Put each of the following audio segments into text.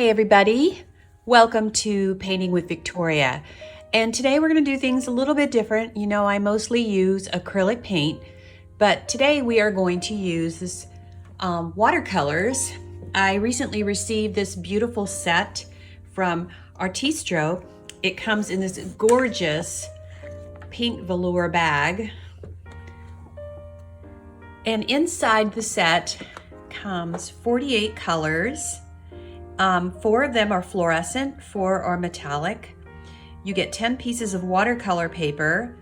Hey everybody, welcome to Painting with Victoria. And today we're going to do things a little bit different. You know, I mostly use acrylic paint, but today we are going to use this watercolors. I recently received this beautiful set from Artistro. It comes in this gorgeous pink velour bag. And inside the set comes 48 colors. 4 of them are fluorescent, 4 are metallic. You get 10 pieces of watercolor paper,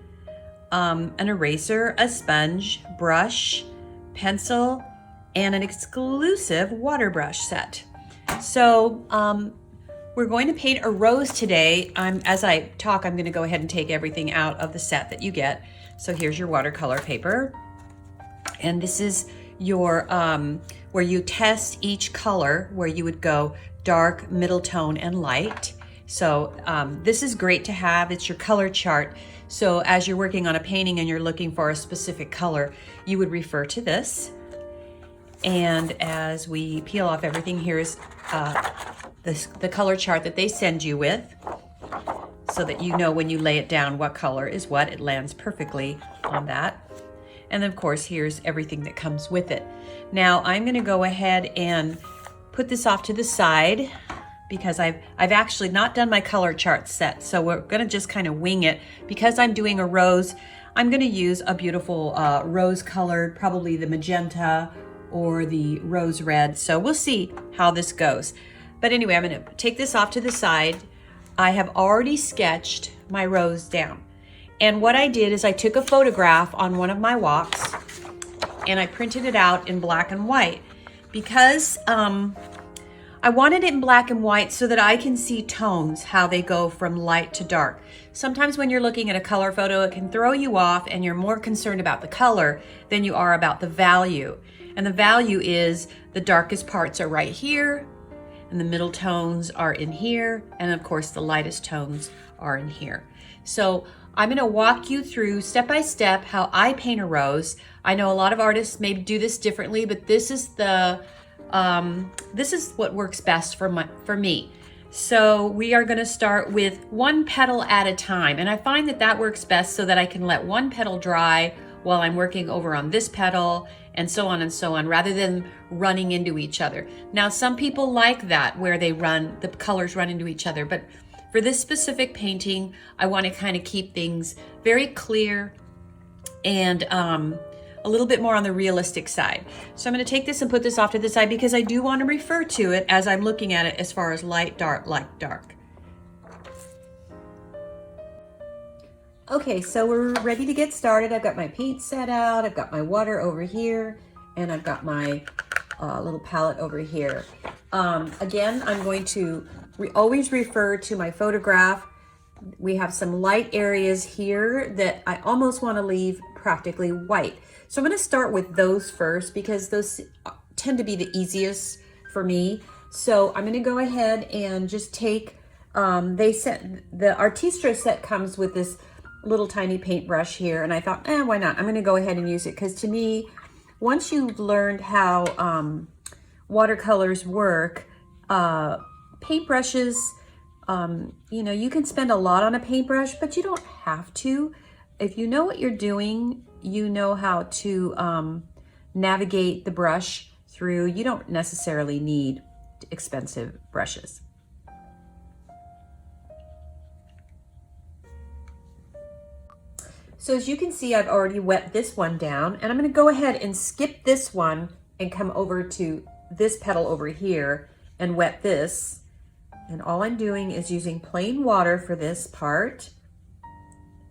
an eraser, a sponge, brush, pencil, and an exclusive water brush set. So we're going to paint a rose today. As I talk, I'm going to go ahead and take everything out of the set that you get. So here's your watercolor paper. And this is your, where you test each color, where you would go dark, middle tone, and light. So this is great to have. It's your color chart. So as you're working on a painting and you're looking for a specific color, you would refer to this. And as we peel off everything, here's the color chart that they send you with, so that you know when you lay it down what color is what. It lands perfectly on that. And of course, here's everything that comes with it. Now I'm gonna go ahead and put this off to the side because I've actually not done my color chart set. So we're gonna just kind of wing it. Because I'm doing a rose, I'm gonna use a beautiful rose colored, probably the magenta or the rose red. So we'll see how this goes. But anyway, I'm gonna take this off to the side. I have already sketched my rose down. And what I did is I took a photograph on one of my walks and I printed it out in black and white because I wanted it in black and white so that I can see tones, how they go from light to dark. Sometimes when you're looking at a color photo, it can throw you off and you're more concerned about the color than you are about the value. And the value is the darkest parts are right here, and the middle tones are in here, and of course the lightest tones are in here. So I'm going to walk you through step by step how I paint a rose. I know a lot of artists may do this differently, but this is what works best for me. So we are going to start with one petal at a time, and I find that works best so that I can let one petal dry while I'm working over on this petal, and so on, rather than running into each other. Now, some people like that, where the colors run into each other, but for this specific painting, I want to kind of keep things very clear and a little bit more on the realistic side. So I'm going to take this and put this off to the side because I do want to refer to it as I'm looking at it as far as light, dark, light, dark. Okay, so we're ready to get started. I've got my paint set out, I've got my water over here, and I've got my little palette over here. Again, I'm going to always refer to my photograph. We have some light areas here that I almost want to leave practically white. So I'm going to start with those first because those tend to be the easiest for me. So I'm going to go ahead and just take, the Artistro set comes with this little tiny paintbrush here, and I thought, why not? I'm going to go ahead and use it because to me, once you've learned how watercolors work, paintbrushes, you know, you can spend a lot on a paintbrush, but you don't have to. If you know what you're doing, you know how to navigate the brush through. You don't necessarily need expensive brushes. So as you can see, I've already wet this one down, and I'm going to go ahead and skip this one and come over to this petal over here and wet this. And all I'm doing is using plain water for this part.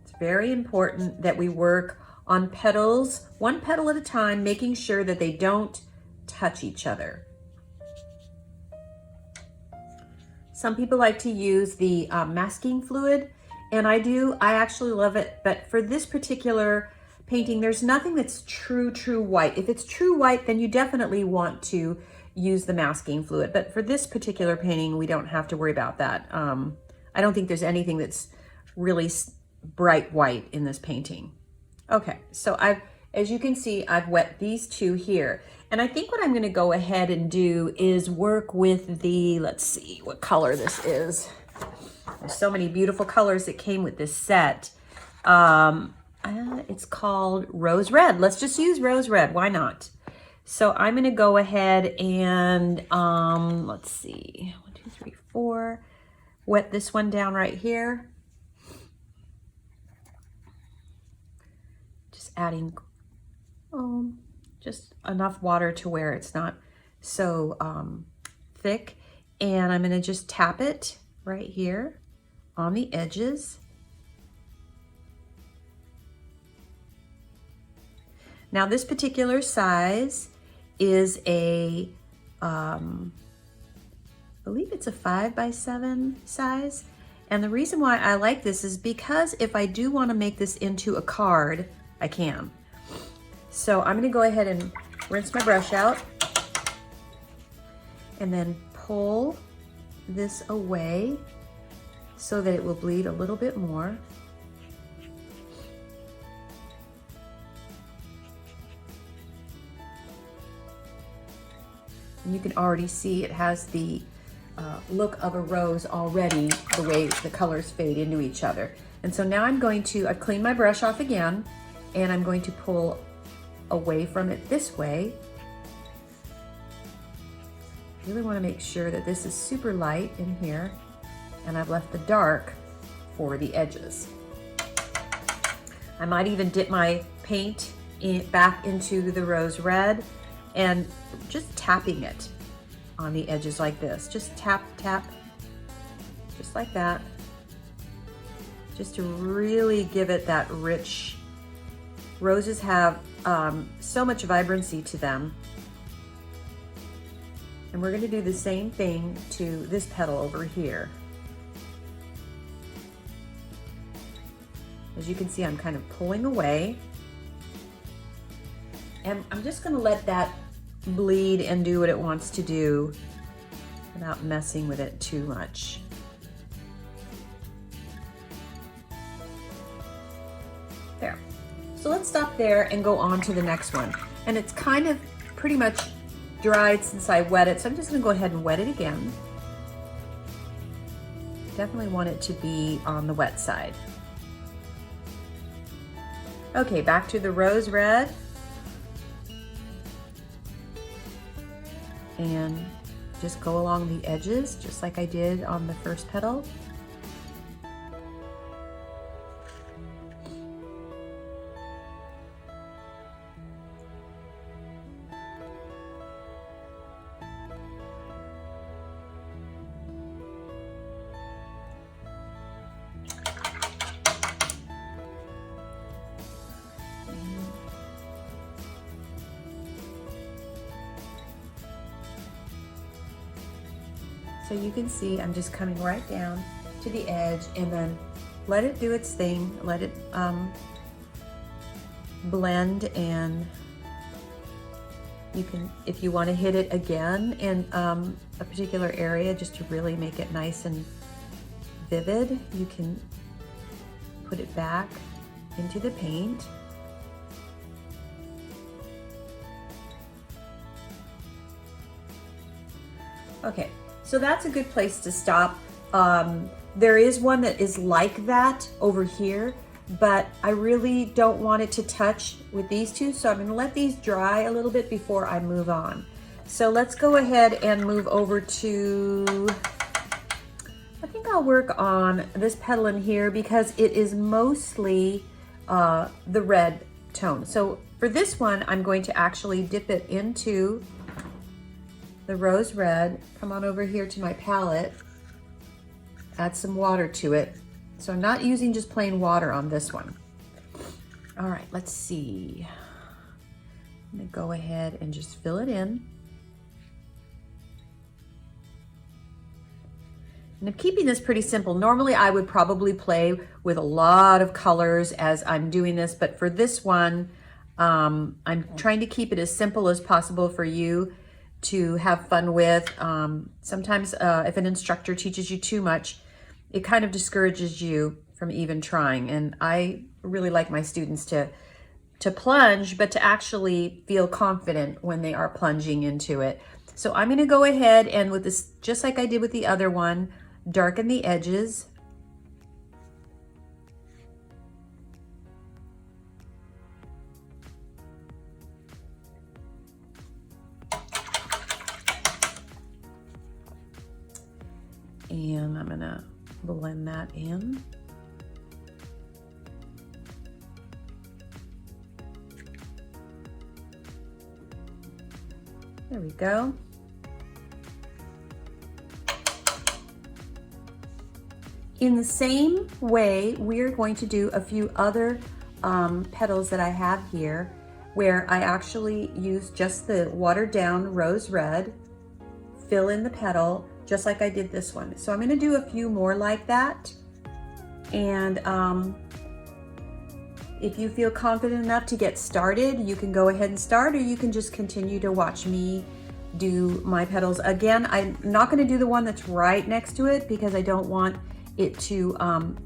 It's very important that we work on petals, one petal at a time, making sure that they don't touch each other. Some people like to use the masking fluid, and I actually love it, but for this particular painting, there's nothing that's true white. If it's true white, then you definitely want to use the masking fluid. But for this particular painting, we don't have to worry about that. I don't think there's anything that's really bright white in this painting. Okay, so as you can see, I've wet these two here. And I think what I'm going to go ahead and do is work with the, let's see what color this is. There's so many beautiful colors that came with this set. It's called Rose Red. Let's just use Rose Red. Why not? So I'm going to go ahead and, let's see, 1, 2, 3, 4. Wet this one down right here. Just adding just enough water to where it's not so thick. And I'm going to just tap it right here on the edges. Now this particular size is a, I believe it's a 5x7 size. And the reason why I like this is because if I do want to make this into a card, I can. So I'm going to go ahead and rinse my brush out and then pull this away so that it will bleed a little bit more. And you can already see it has the look of a rose already, the way the colors fade into each other. And so now I'm going to, I've cleaned my brush off again, and I'm going to pull away from it this way. Really want to make sure that this is super light in here, and I've left the dark for the edges. I might even dip my paint back into the rose red and just tapping it on the edges like this. Just tap, tap, just like that. Just to really give it that rich. Roses have so much vibrancy to them. And we're going to do the same thing to this petal over here. As you can see, I'm kind of pulling away. And I'm just going to let that bleed and do what it wants to do without messing with it too much. There. So let's stop there and go on to the next one. And it's kind of pretty much dried since I wet it, so I'm just going to go ahead and wet it again. Definitely want it to be on the wet side. Okay, back to the rose red. And just go along the edges, just like I did on the first petal. So you can see I'm just coming right down to the edge and then let it do its thing, let it blend, and you can, if you want to hit it again in a particular area just to really make it nice and vivid, you can put it back into the paint. Okay. So that's a good place to stop. There is one that is like that over here, but I really don't want it to touch with these two, so I'm going to let these dry a little bit before I move on. So let's go ahead and move over to, I think I'll work on this petal in here because it is mostly the red tone. So for this one, I'm going to actually dip it into the rose red, come on over here to my palette, add some water to it. So I'm not using just plain water on this one. All right, let's see. I'm gonna go ahead and just fill it in. And I'm keeping this pretty simple. Normally I would probably play with a lot of colors as I'm doing this, but for this one, I'm trying to keep it as simple as possible for you to have fun with. Sometimes if an instructor teaches you too much, it kind of discourages you from even trying. And I really like my students to to plunge, but to actually feel confident when they are plunging into it. So I'm gonna go ahead and with this, just like I did with the other one, darken the edges. And I'm gonna blend that in. There we go. In the same way, we're going to do a few other petals that I have here, where I actually use just the watered down rose red, fill in the petal, just like I did this one. So I'm gonna do a few more like that. And if you feel confident enough to get started, you can go ahead and start, or you can just continue to watch me do my petals. Again, I'm not gonna do the one that's right next to it because I don't want it to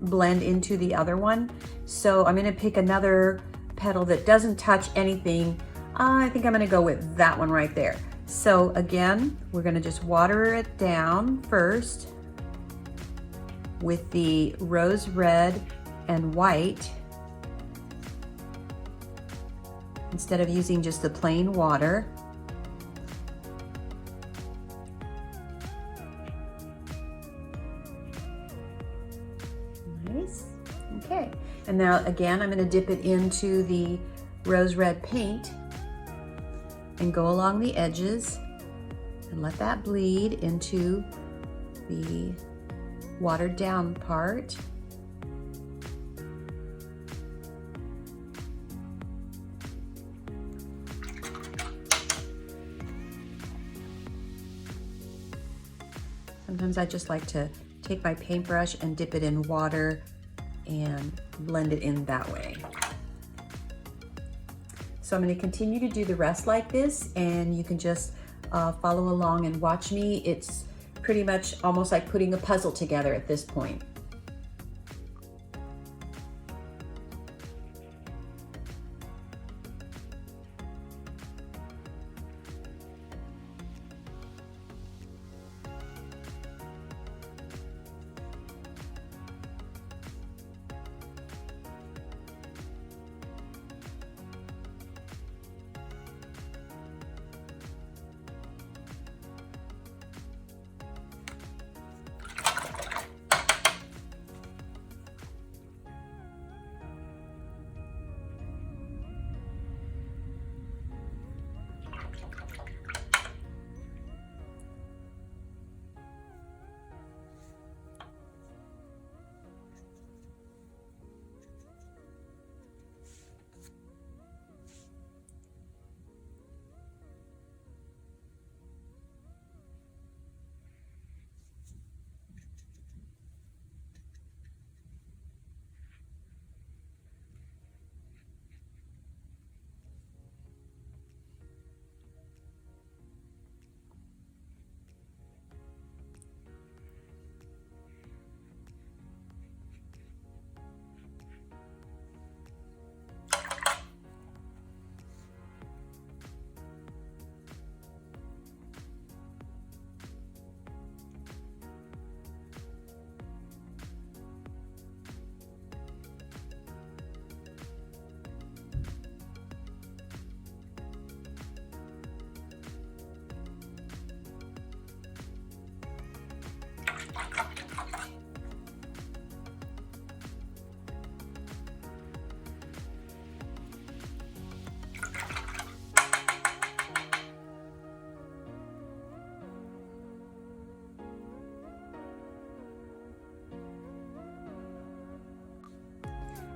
blend into the other one. So I'm gonna pick another petal that doesn't touch anything. I think I'm gonna go with that one right there. So again, we're gonna just water it down first with the rose red and white instead of using just the plain water. Nice, okay. And now again, I'm gonna dip it into the rose red paint and go along the edges and let that bleed into the watered down part. Sometimes I just like to take my paintbrush and dip it in water and blend it in that way. So I'm going to continue to do the rest like this, and you can just follow along and watch me. It's pretty much almost like putting a puzzle together at this point.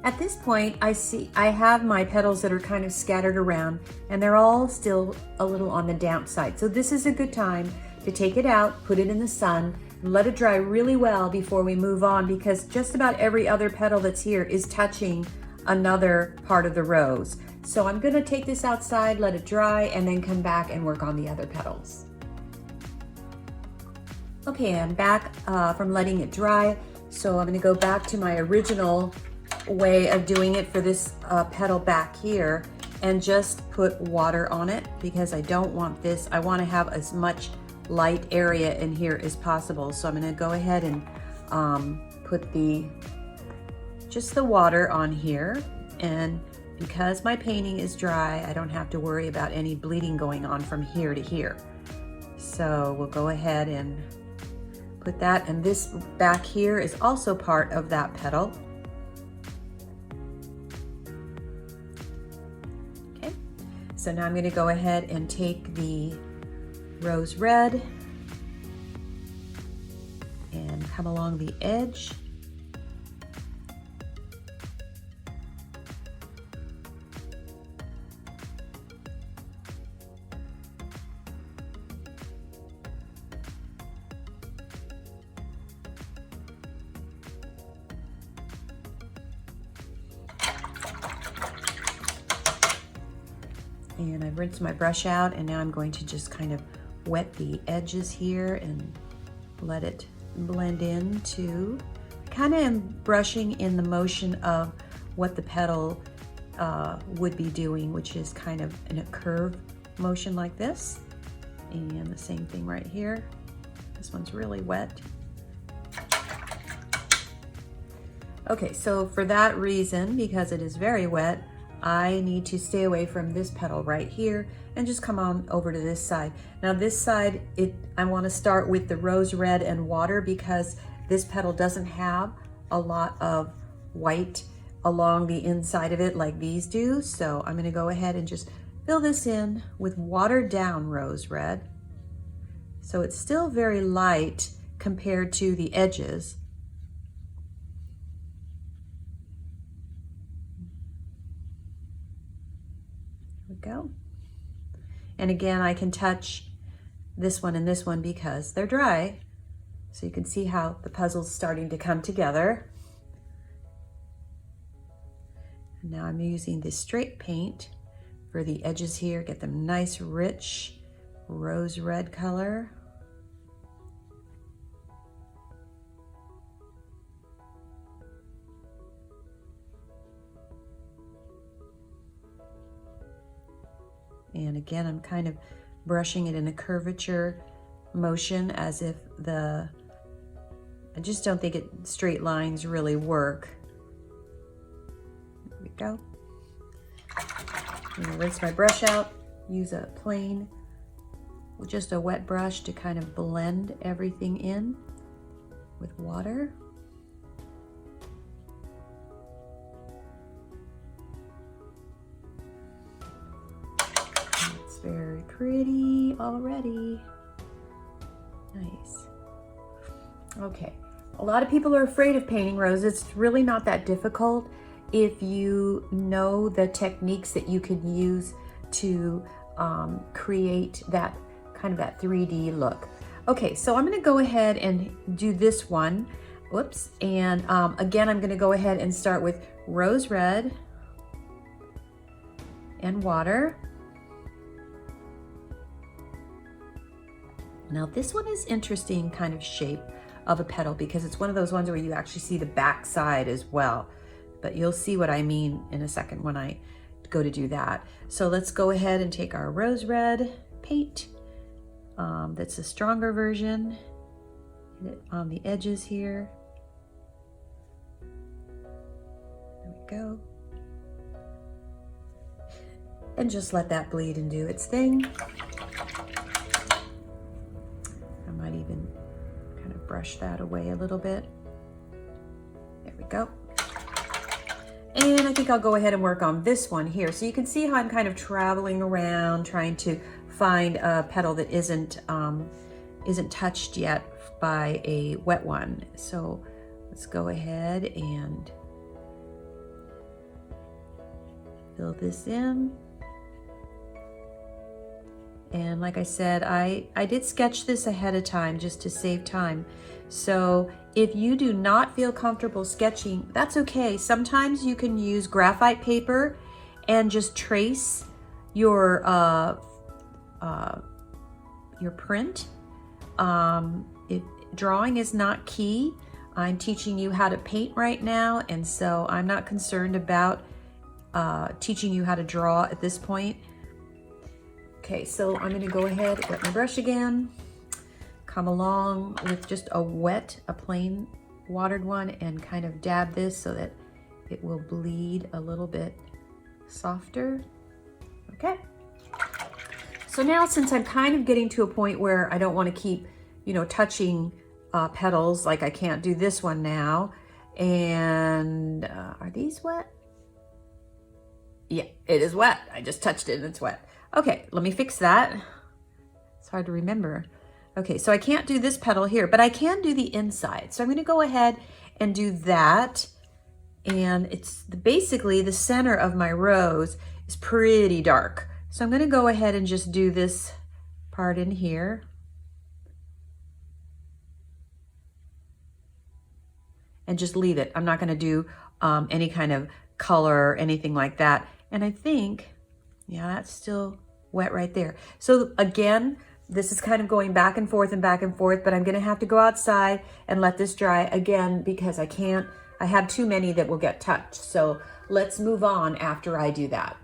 At this point, I have my petals that are kind of scattered around, and they're all still a little on the damp side. So this is a good time to take it out, put it in the sun, and let it dry really well before we move on, because just about every other petal that's here is touching another part of the rose. So I'm gonna take this outside, let it dry, and then come back and work on the other petals. Okay, I'm back from letting it dry. So I'm gonna go back to my original way of doing it for this petal back here, and just put water on it, because I don't want this. I want to have as much light area in here as possible. So I'm going to go ahead and put just the water on here. And because my painting is dry, I don't have to worry about any bleeding going on from here to here. So we'll go ahead and put that, and this back here is also part of that petal. Okay, so now I'm going to go ahead and take the rose red and come along the edge. And I've rinsed my brush out, and now I'm going to just kind of wet the edges here and let it blend into. Kind of am brushing in the motion of what the petal would be doing, which is kind of in a curve motion like this. And the same thing right here. This one's really wet. Okay, so for that reason, because it is very wet, I need to stay away from this petal right here and just come on over to this side. Now this side, I want to start with the rose red and water, because this petal doesn't have a lot of white along the inside of it like these do. So I'm going to go ahead and just fill this in with watered down rose red. So it's still very light compared to the edges. Go. And again, I can touch this one and this one because they're dry. So you can see how the puzzle's starting to come together. And now I'm using this straight paint for the edges here, get them nice, rich rose red color. And again, I'm kind of brushing it in a curvature motion, as if I just don't think straight lines really work. There we go. I'm gonna rinse my brush out, use a plain, just a wet brush to kind of blend everything in with water. Very pretty already. Nice. Okay, a lot of people are afraid of painting roses. It's really not that difficult if you know the techniques that you can use to create that kind of that 3D look. Okay, so I'm going to go ahead and do this one. Whoops. And again, I'm going to go ahead and start with rose red and water. Now this one is interesting kind of shape of a petal, because it's one of those ones where you actually see the back side as well. But you'll see what I mean in a second when I go to do that. So let's go ahead and take our rose red paint. That's a stronger version. Hit it on the edges here. There we go. And just let that bleed and do its thing. Might even kind of brush that away a little bit. There we go. And I think I'll go ahead and work on this one here. So you can see how I'm kind of traveling around trying to find a petal that isn't touched yet by a wet one. So let's go ahead and fill this in. And like I said, I did sketch this ahead of time just to save time. So if you do not feel comfortable sketching, that's okay. Sometimes you can use graphite paper and just trace your print. If drawing is not key, I'm teaching you how to paint right now, and so I'm not concerned about teaching you how to draw at this point. Okay, so I'm gonna go ahead, wet my brush again, come along with just a plain watered one, and kind of dab this so that it will bleed a little bit softer. Okay. So now, since I'm kind of getting to a point where I don't want to keep, touching petals, like I can't do this one now. And are these wet? Yeah, it is wet. I just touched it and it's wet. Okay, let me fix that. It's hard to remember. Okay, so I can't do this petal here, but I can do the inside. So I'm going to go ahead and do that. And it's basically the center of my rose is pretty dark. So I'm going to go ahead and just do this part in here. And just leave it. I'm not going to do any kind of color or anything like that. And I think, yeah, that's still wet right there. So again, this is kind of going back and forth, but I'm going to have to go outside and let this dry again because I have too many that will get touched. So let's move on after I do that.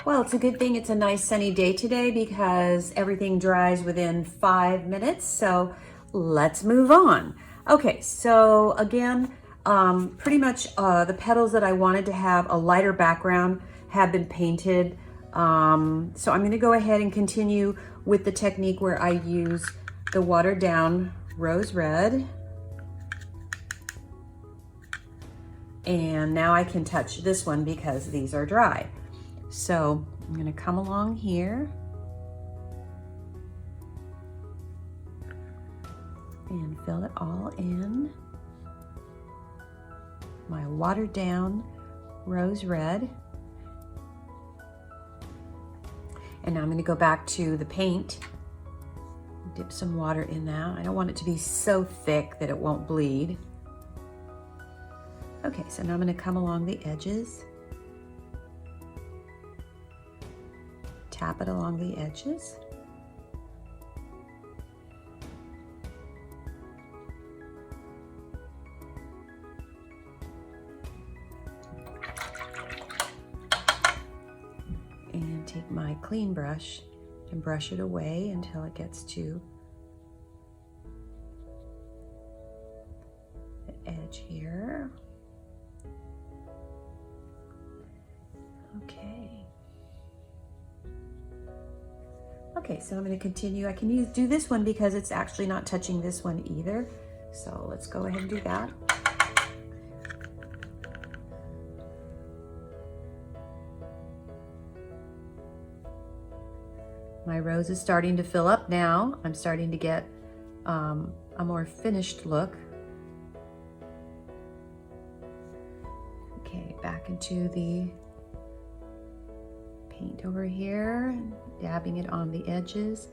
Well, it's a good thing it's a nice sunny day today because everything dries within 5 minutes. So let's move on. Okay, so again, pretty much the petals that I wanted to have a lighter background have been painted. So I'm going to go ahead and continue with the technique where I use the watered down rose red. And now I can touch this one because these are dry. So I'm going to come along here and fill it all in. My watered down rose red. And now I'm going to go back to the paint, dip some water in that. I don't want it to be so thick that it won't bleed. Okay, so now I'm going to come along the edges, tap it along the edges. And take my clean brush and brush it away until it gets to the edge here. Okay, so I'm going to continue. I can do this one because it's actually not touching this one either. So let's go ahead and do that. My rose is starting to fill up now. I'm starting to get a more finished look. Okay, back into the paint over here, dabbing it on the edges.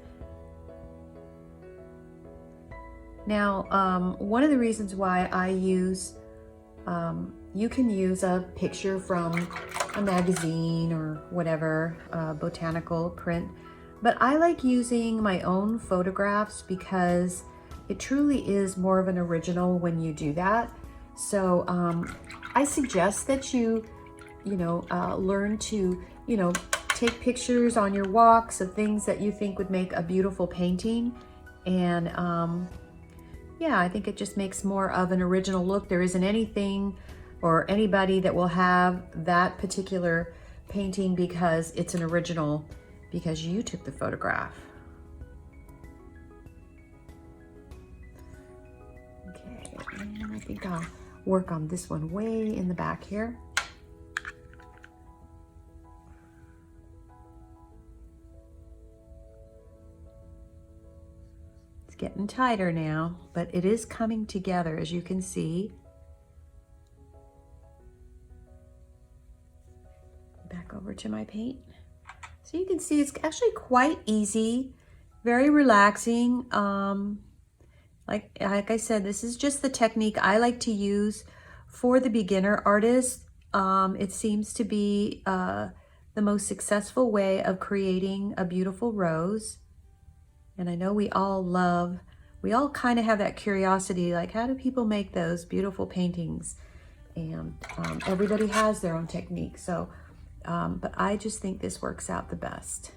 Now, one of the reasons why I use, you can use a picture from a magazine or whatever, botanical print, but I like using my own photographs because it truly is more of an original when you do that. So I suggest that you learn to, take pictures on your walks of things that you think would make a beautiful painting. And yeah, I think it just makes more of an original look. There isn't anything or anybody that will have that particular painting because it's an original, because you took the photograph. Okay, and I think I'll work on this one way in the back here. Getting tighter now, but it is coming together, as you can see. Back over to my paint. So you can see it's actually quite easy, very relaxing. Like I said, this is just the technique I like to use for the beginner artist. It seems to be the most successful way of creating a beautiful rose. And I know we all love we all kind of have that curiosity, like how do people make those beautiful paintings? And everybody has their own technique. So, but I just think this works out the best.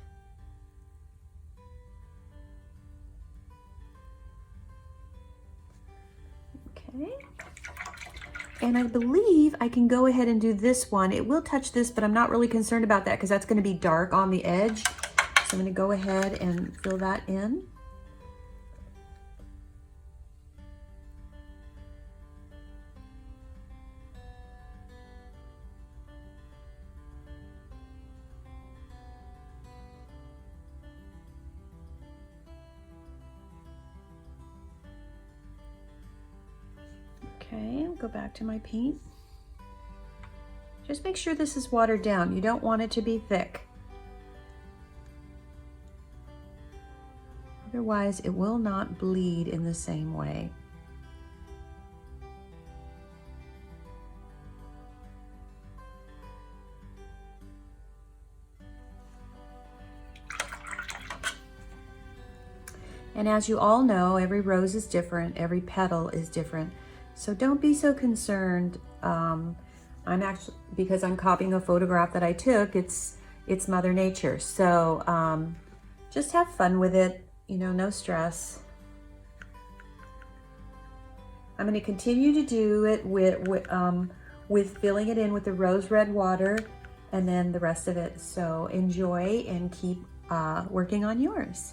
Okay. And I believe I can go ahead and do this one. It will touch this, but I'm not really concerned about that because that's going to be dark on the edge. So I'm going to go ahead and fill that in. Okay, I'll go back to my paint. Just make sure this is watered down. You don't want it to be thick. Otherwise, it will not bleed in the same way. And as you all know, every rose is different, every petal is different. So don't be so concerned. I'm actually, because I'm copying a photograph that I took, it's Mother Nature. So just have fun with it, you know, no stress. I'm going to continue to do it with filling it in with the rose red water and then the rest of it. So enjoy and keep working on yours.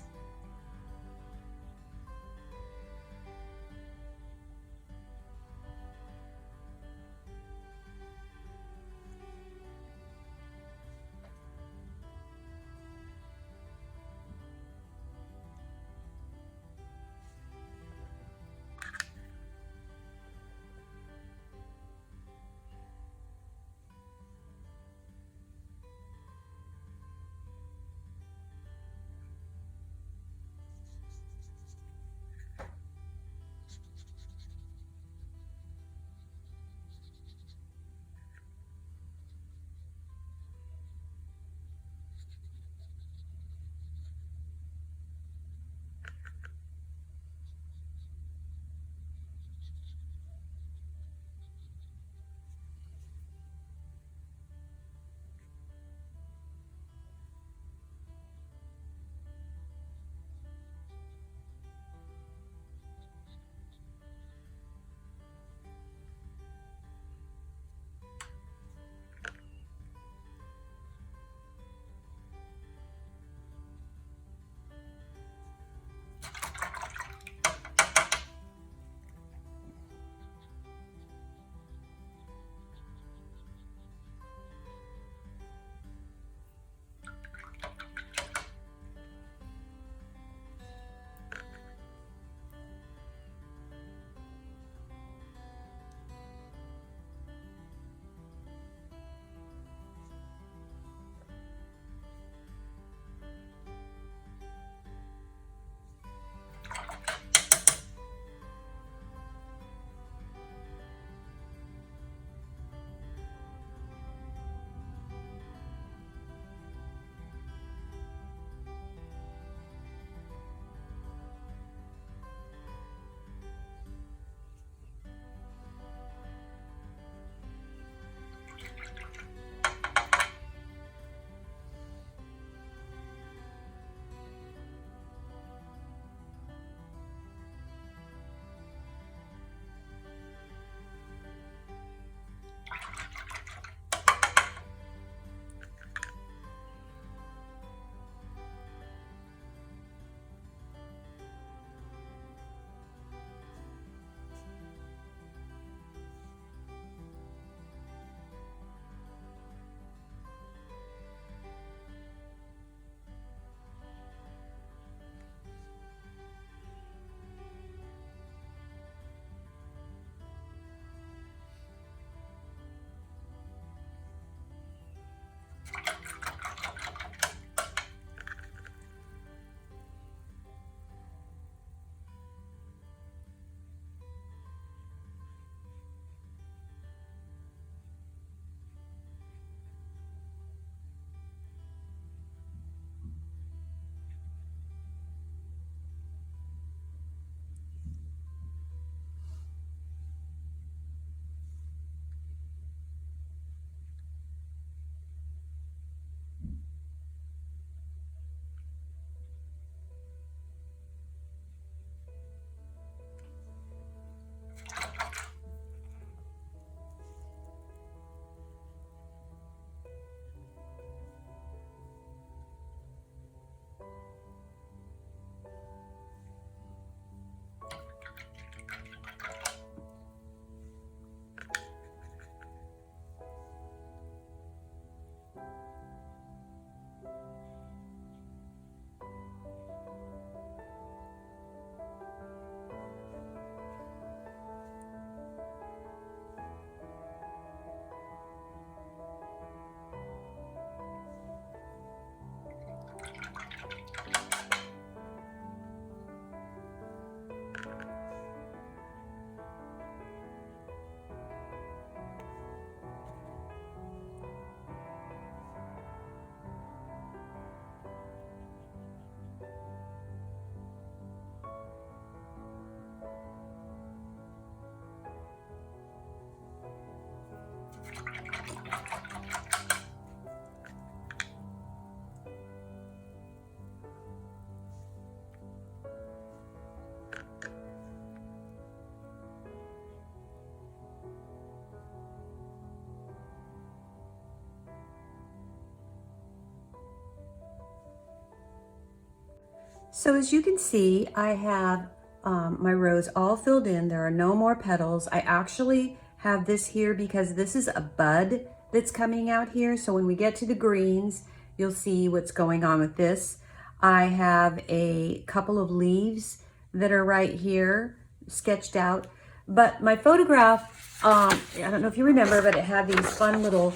So as you can see, I have my rose all filled in. There are no more petals. I actually have this here because this is a bud that's coming out here. So when we get to the greens, you'll see what's going on with this. I have a couple of leaves that are right here sketched out. But my photograph, I don't know if you remember, but it had these fun little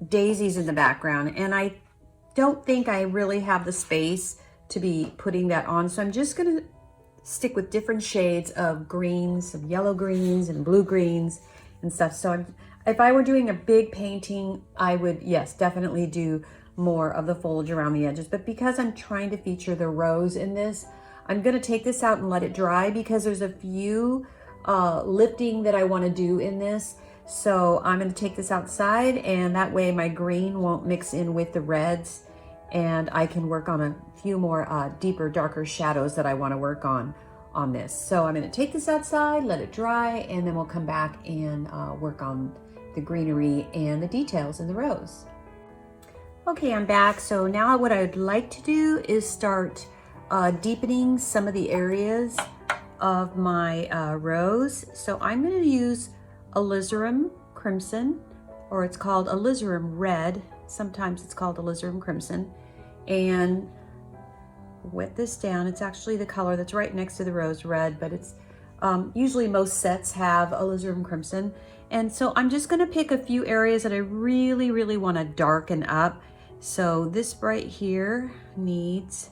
daisies in the background. And I don't think I really have the space to be putting that on. So I'm just gonna stick with different shades of greens, some yellow greens and blue greens and stuff. So if I were doing a big painting, I would, yes, definitely do more of the foliage around the edges. But because I'm trying to feature the rose in this, I'm gonna take this out and let it dry because there's a few lifting that I wanna do in this. So I'm gonna take this outside, and that way my green won't mix in with the reds, and I can work on a few more deeper, darker shadows that I wanna work on this. So I'm gonna take this outside, let it dry, and then we'll come back and work on the greenery and the details in the rose. Okay, I'm back. So now what I'd like to do is start deepening some of the areas of my rose. So I'm going to use alizarin crimson, or it's called alizarin red. Sometimes it's called alizarin crimson, and wet this down. It's actually the color that's right next to the rose red, but it's usually most sets have alizarin crimson. And so I'm just going to pick a few areas that I really, really want to darken up. So this right here needs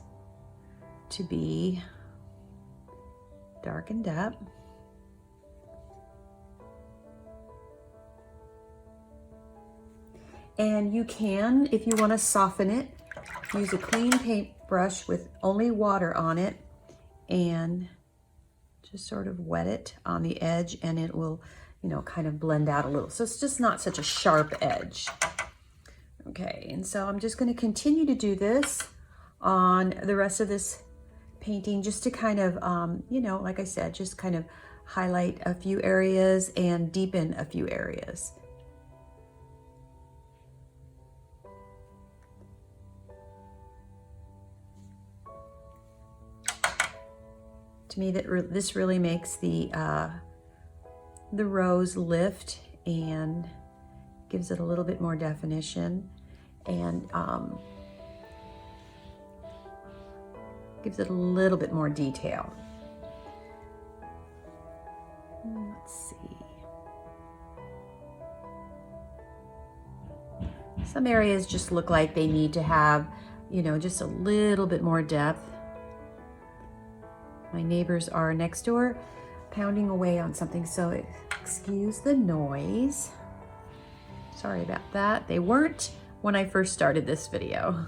to be darkened up. And you can, if you want to soften it, use a clean paintbrush with only water on it and just sort of wet it on the edge, and it will, you know, kind of blend out a little. So it's just not such a sharp edge. Okay, and so I'm just going to continue to do this on the rest of this painting, just to kind of, you know, like I said, just kind of highlight a few areas and deepen a few areas. To me, this really makes the rose lift and gives it a little bit more definition, and gives it a little bit more detail. Let's see. Some areas just look like they need to have, you know, just a little bit more depth. My neighbors are next door pounding away on something, so excuse the noise. Sorry about that. They weren't when I first started this video.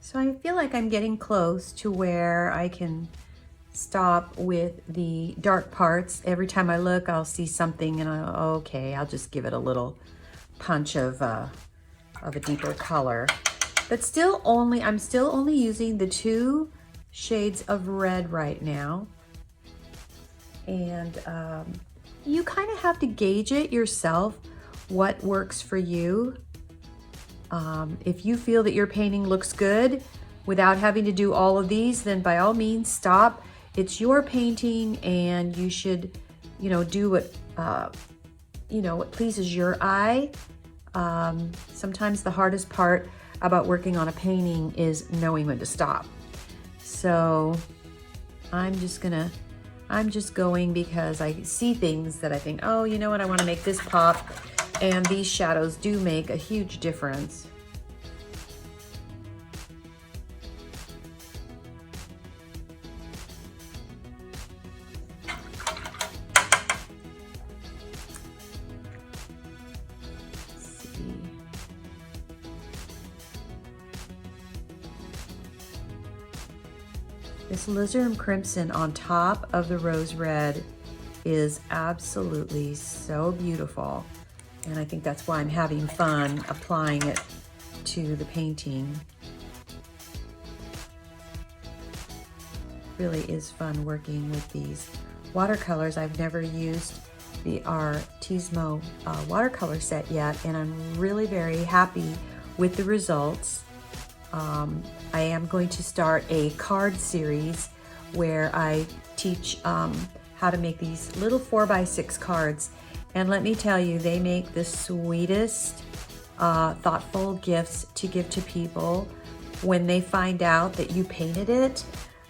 So I feel like I'm getting close to where I can stop with the dark parts. Every time I look, I'll see something and I'll just give it a little punch of a deeper color. But I'm still only using the 2 shades of red right now. And you kind of have to gauge it yourself, what works for you. If you feel that your painting looks good without having to do all of these, then by all means stop. It's your painting and you should, do what, what pleases your eye. Sometimes the hardest part about working on a painting is knowing when to stop. So I'm just going because I see things that I think, oh, you know what, I want to make this pop. And these shadows do make a huge difference. Let's see. This alizarin crimson on top of the rose red is absolutely so beautiful. And I think that's why I'm having fun applying it to the painting. Really is fun working with these watercolors. I've never used the Artistro watercolor set yet, and I'm really very happy with the results. I am going to start a card series where I teach how to make these little 4x6 cards. And let me tell you, they make the sweetest, thoughtful gifts to give to people. When they find out that you painted it,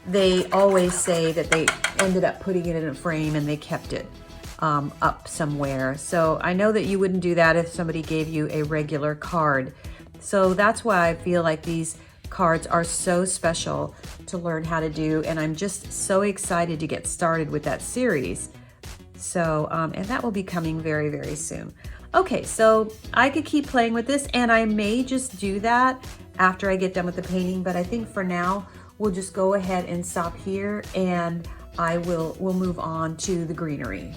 they always say that they ended up putting it in a frame and they kept it up somewhere. So I know that you wouldn't do that if somebody gave you a regular card. So that's why I feel like these cards are so special to learn how to do. And I'm just so excited to get started with that series. So, and that will be coming very, very soon. Okay, so I could keep playing with this and I may just do that after I get done with the painting, but I think for now, we'll just go ahead and stop here and we'll move on to the greenery.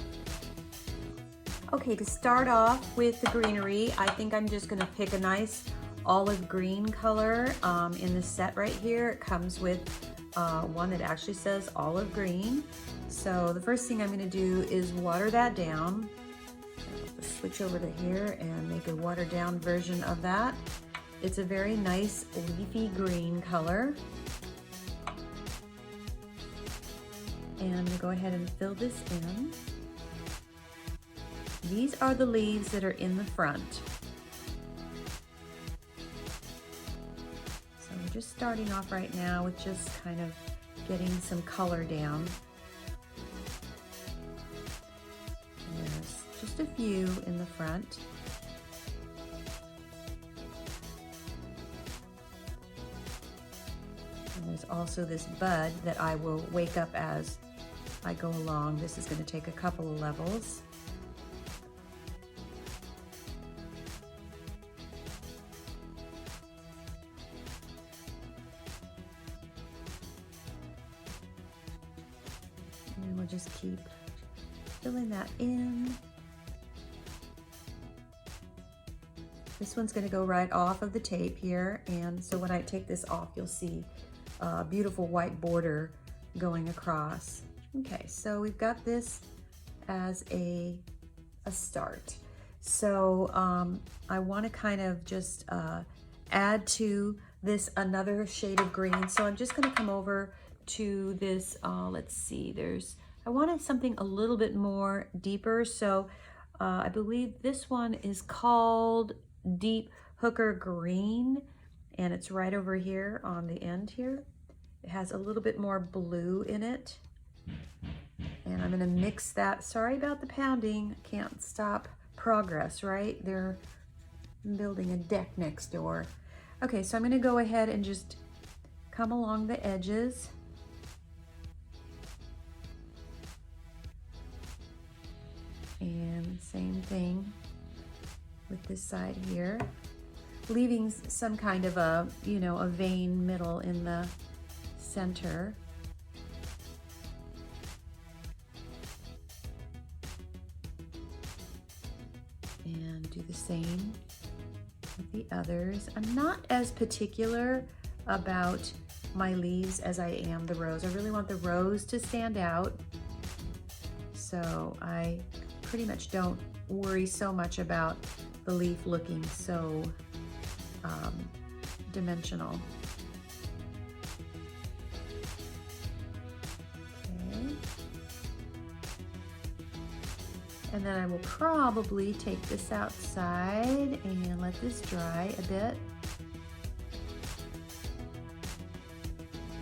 Okay, to start off with the greenery, I think I'm just gonna pick a nice olive green color in the set right here. It comes with one that actually says olive green. So the first thing I'm going to do is water that down. Switch over to here and make a watered down version of that. It's a very nice leafy green color. And I'm going to go ahead and fill this in. These are the leaves that are in the front. So we're just starting off right now with just kind of getting some color down. There's just a few in the front. And there's also this bud that I will wake up as I go along. This is going to take a couple of levels. And we'll just keep filling that in. This one's going to go right off of the tape here, and so when I take this off, you'll see a beautiful white border going across. Okay, so we've got this as a start. So I want to kind of just add to this another shade of green. So I'm just going to come over to this, let's see, I wanted something a little bit more deeper. So I believe this one is called Deep Hooker Green, and it's right over here on the end here. It has a little bit more blue in it. And I'm going to mix that. Sorry about the pounding. I can't stop progress, right? They're building a deck next door. Okay, so I'm gonna go ahead and just come along the edges. And same thing with this side here, leaving some kind of a, you know, a vein middle in the center. And do the same with the others. I'm not as particular about my leaves as I am the rose. I really want the rose to stand out. So I pretty much don't worry so much about the leaf looking so dimensional. Okay. And then I will probably take this outside and let this dry a bit.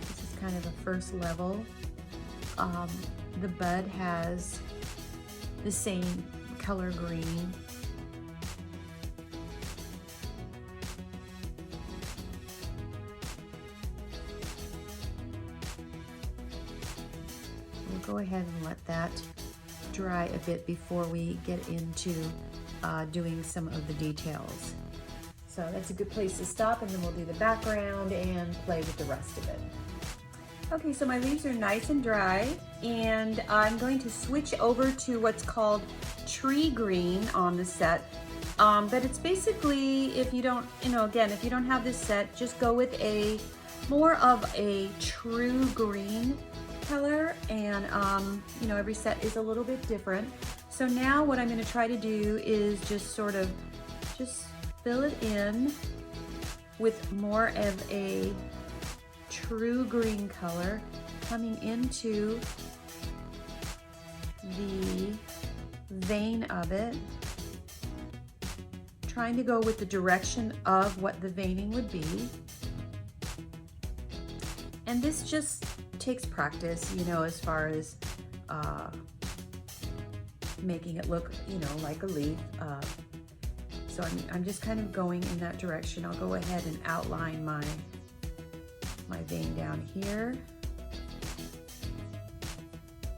This is kind of a first level. The bud has the same color green. We'll go ahead and let that dry a bit before we get into doing some of the details. So that's a good place to stop, and then we'll do the background and play with the rest of it. Okay, so my leaves are nice and dry, and I'm going to switch over to what's called tree green on the set. But it's basically, if you don't, you know, again, if you don't have this set, just go with a more of a true green color, and you know, every set is a little bit different. So now what I'm going to try to do is just sort of just fill it in with more of a true green color, coming into the vein of it, trying to go with the direction of what the veining would be. And this just takes practice, you know, as far as making it look, you know, like a leaf. So I'm just kind of going in that direction. I'll go ahead and outline my vein down here,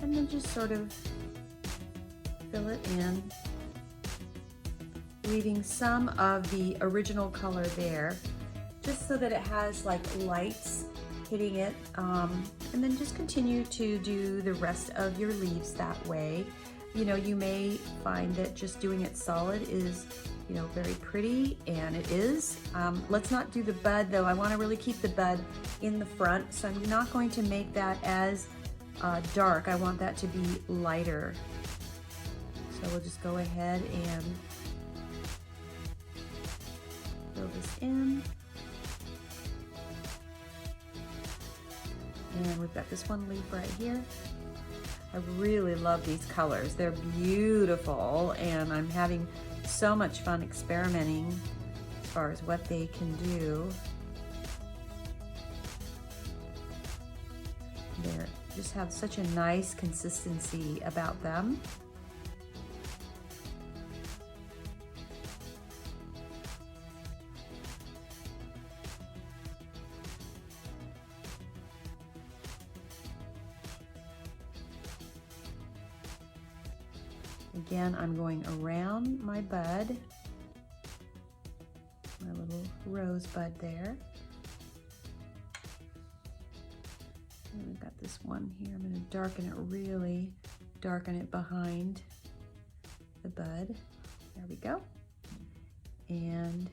and then just sort of fill it in, leaving some of the original color there, just so that it has like lights hitting it, and then just continue to do the rest of your leaves that way. You know, you may find that just doing it solid is, you know, very pretty, and it is. Let's not do the bud though. I want to really keep the bud in the front, so I'm not going to make that as dark. I want that to be lighter. So we'll just go ahead and fill this in. And we've got this one leaf right here. I really love these colors. They're beautiful, and I'm having so much fun experimenting as far as what they can do. They just have such a nice consistency about them. Again, I'm going around my bud, my little rose bud there. And we've got this one here. I'm going to darken it, really darken it behind the bud. There we go. And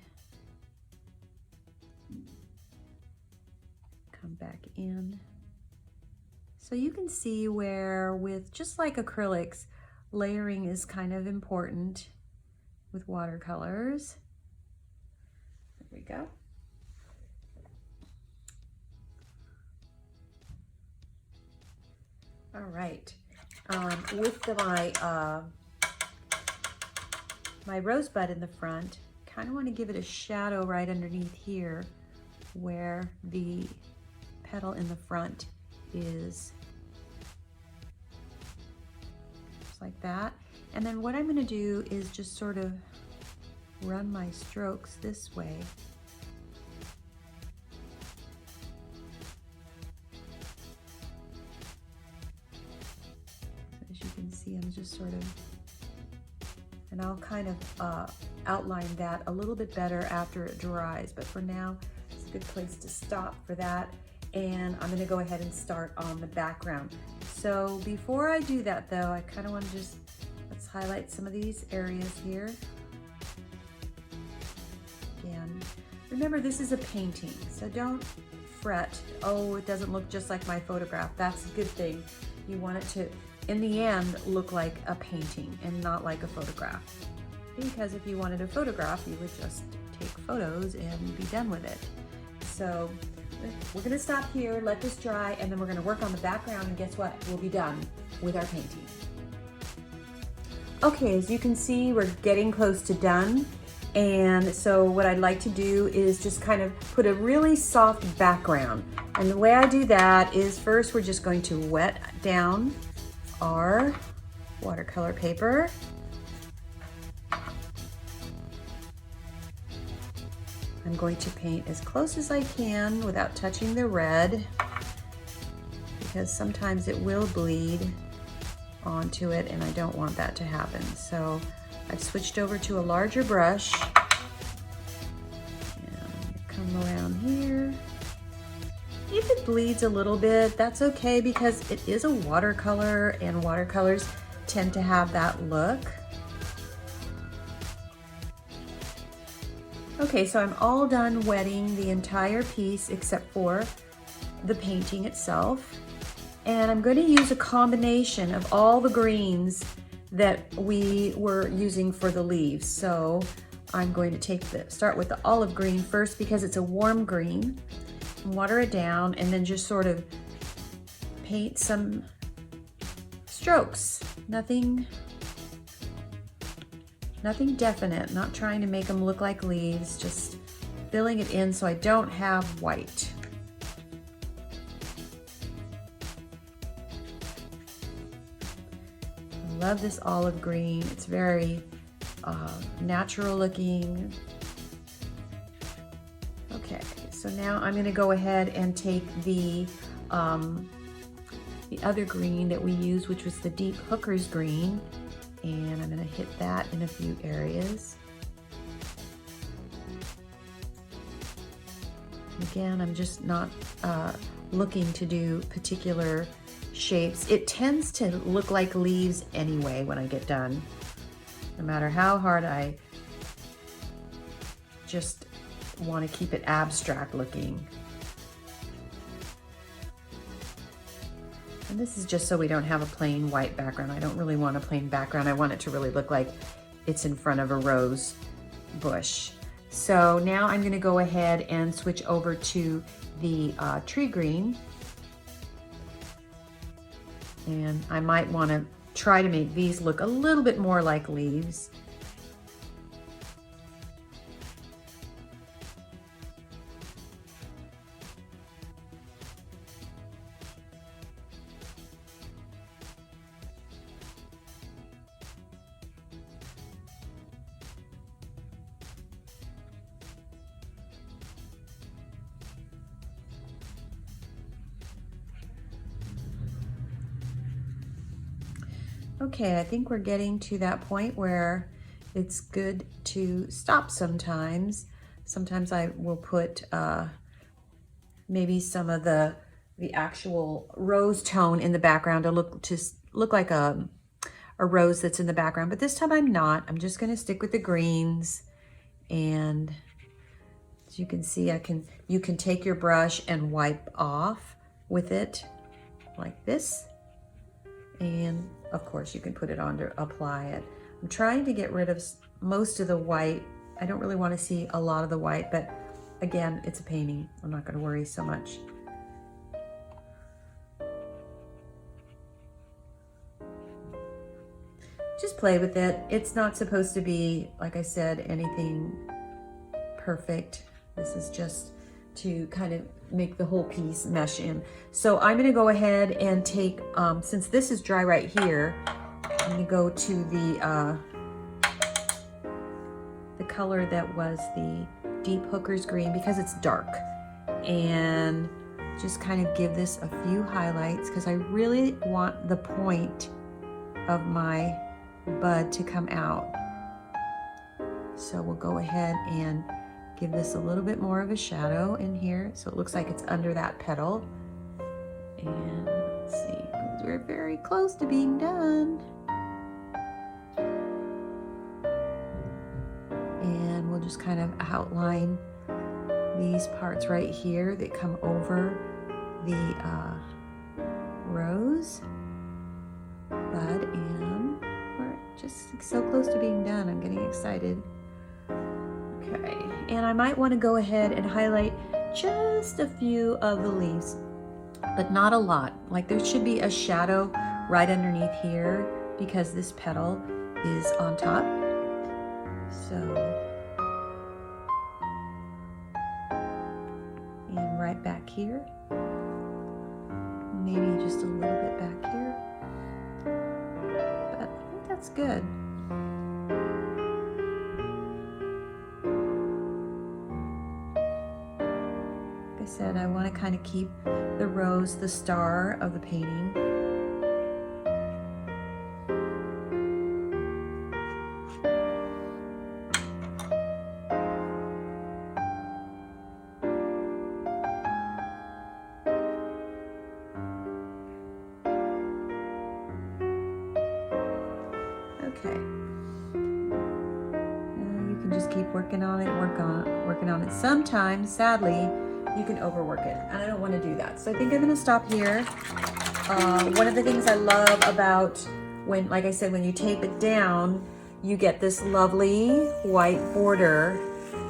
come back in. So you can see where, with just like acrylics, layering is kind of important with watercolors. There we go. All right. With my rosebud in the front, kind of want to give it a shadow right underneath here where the petal in the front is. Like that. And then what I'm going to do is just sort of run my strokes this way. As you can see, I'm just sort of, and I'll kind of outline that a little bit better after it dries, but for now, it's a good place to stop for that. And I'm gonna go ahead and start on the background. So before I do that though, I kind of want to just, let's highlight some of these areas here. Again, remember this is a painting, so don't fret, oh, it doesn't look just like my photograph. That's a good thing. You want it to, in the end, look like a painting and not like a photograph. Because if you wanted a photograph, you would just take photos and be done with it. So we're gonna stop here, let this dry, and then we're gonna work on the background, and guess what? We'll be done with our painting. Okay, as you can see, we're getting close to done. And so what I'd like to do is just kind of put a really soft background. And the way I do that is first we're just going to wet down our watercolor paper. I'm going to paint as close as I can without touching the red, because sometimes it will bleed onto it and I don't want that to happen. So I've switched over to a larger brush and come around here. If it bleeds a little bit, that's okay, because it is a watercolor and watercolors tend to have that look. Okay, so I'm all done wetting the entire piece except for the painting itself. And I'm going to use a combination of all the greens that we were using for the leaves. So I'm going to start with the olive green first because it's a warm green. Water it down and then just sort of paint some strokes. Nothing definite, not trying to make them look like leaves, just filling it in so I don't have white. I love this olive green. It's very natural looking. Okay, so now I'm going to go ahead and take the other green that we used, which was the deep hooker's green, and I'm going to hit that in a few areas. Again, I'm just not looking to do particular shapes. It tends to look like leaves anyway when I get done, no matter how hard I just want to keep it abstract looking. And this is just so we don't have a plain white background. I don't really want a plain background. I want it to really look like it's in front of a rose bush. So now I'm going to go ahead and switch over to the tree green. And I might want to try to make these look a little bit more like leaves. Okay, I think we're getting to that point where it's good to stop sometimes. Sometimes I will put maybe some of the actual rose tone in the background to look like a rose that's in the background, but this time I'm not. I'm just going to stick with the greens, and as you can see, you can take your brush and wipe off with it like this. And of course you can put it on to apply it. I'm trying to get rid of most of the white. I don't really want to see a lot of the white, but again, it's a painting. I'm not going to worry so much. Just play with it. It's not supposed to be, like I said, anything perfect. This is just to kind of make the whole piece mesh in. So I'm going to go ahead and take, since this is dry right here, I'm gonna go to the color that was the deep hooker's green because it's dark, and just kind of give this a few highlights because I really want the point of my bud to come out. So we'll go ahead and give this a little bit more of a shadow in here so it looks like it's under that petal. And let's see, we're very close to being done. And we'll just kind of outline these parts right here that come over the rose bud, and we're just so close to being done. I'm getting excited. Okay, and I might want to go ahead and highlight just a few of the leaves, but not a lot. Like there should be a shadow right underneath here because this petal is on top. So, and right back here, maybe just a little bit back here, but I think that's good. Like I said, I want to kind of keep the rose the star of the painting. Okay. You can just keep working on it, working on it. Sometimes, sadly, you can overwork it, and I don't want to do that. So I think I'm going to stop here. One of the things I love about when, like I said, when you tape it down, you get this lovely white border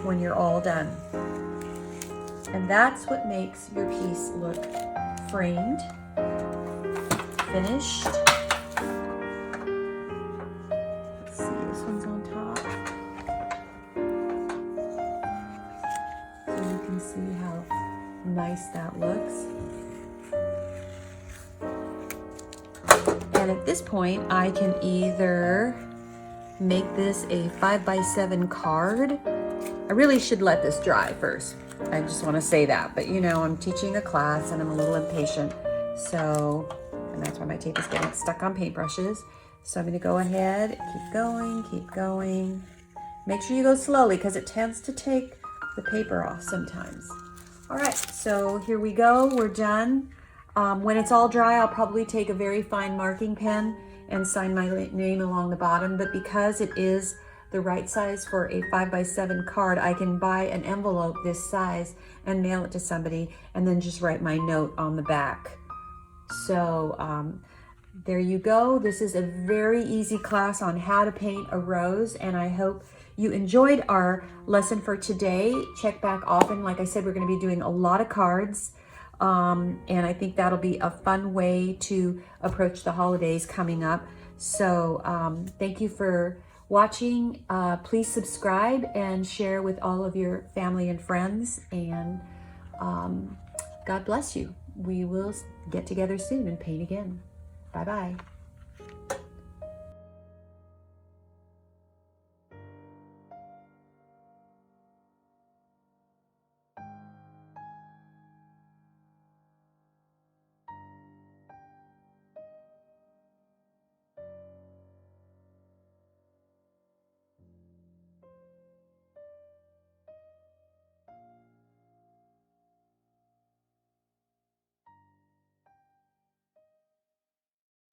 when you're all done. And that's what makes your piece look framed, finished. Let's see, this one's on top. So you can see how nice that looks. And at this point, I can either make this a 5x7 card. I really should let this dry first. I just want to say that, but you know, I'm teaching a class and I'm a little impatient. So, and that's why my tape is getting stuck on paintbrushes. So I'm going to go ahead, keep going, keep going. Make sure you go slowly because it tends to take the paper off sometimes. All right, so here we go, we're done. When it's all dry, I'll probably take a very fine marking pen and sign my name along the bottom, but because it is the right size for a 5x7 card, I can buy an envelope this size and mail it to somebody and then just write my note on the back. So there you go. This is a very easy class on how to paint a rose, and I hope you enjoyed our lesson for today. Check back often. Like I said, we're going to be doing a lot of cards, and I think that'll be a fun way to approach the holidays coming up. So thank you for watching. Please subscribe and share with all of your family and friends, and God bless you. We will get together soon and paint again. Bye-bye.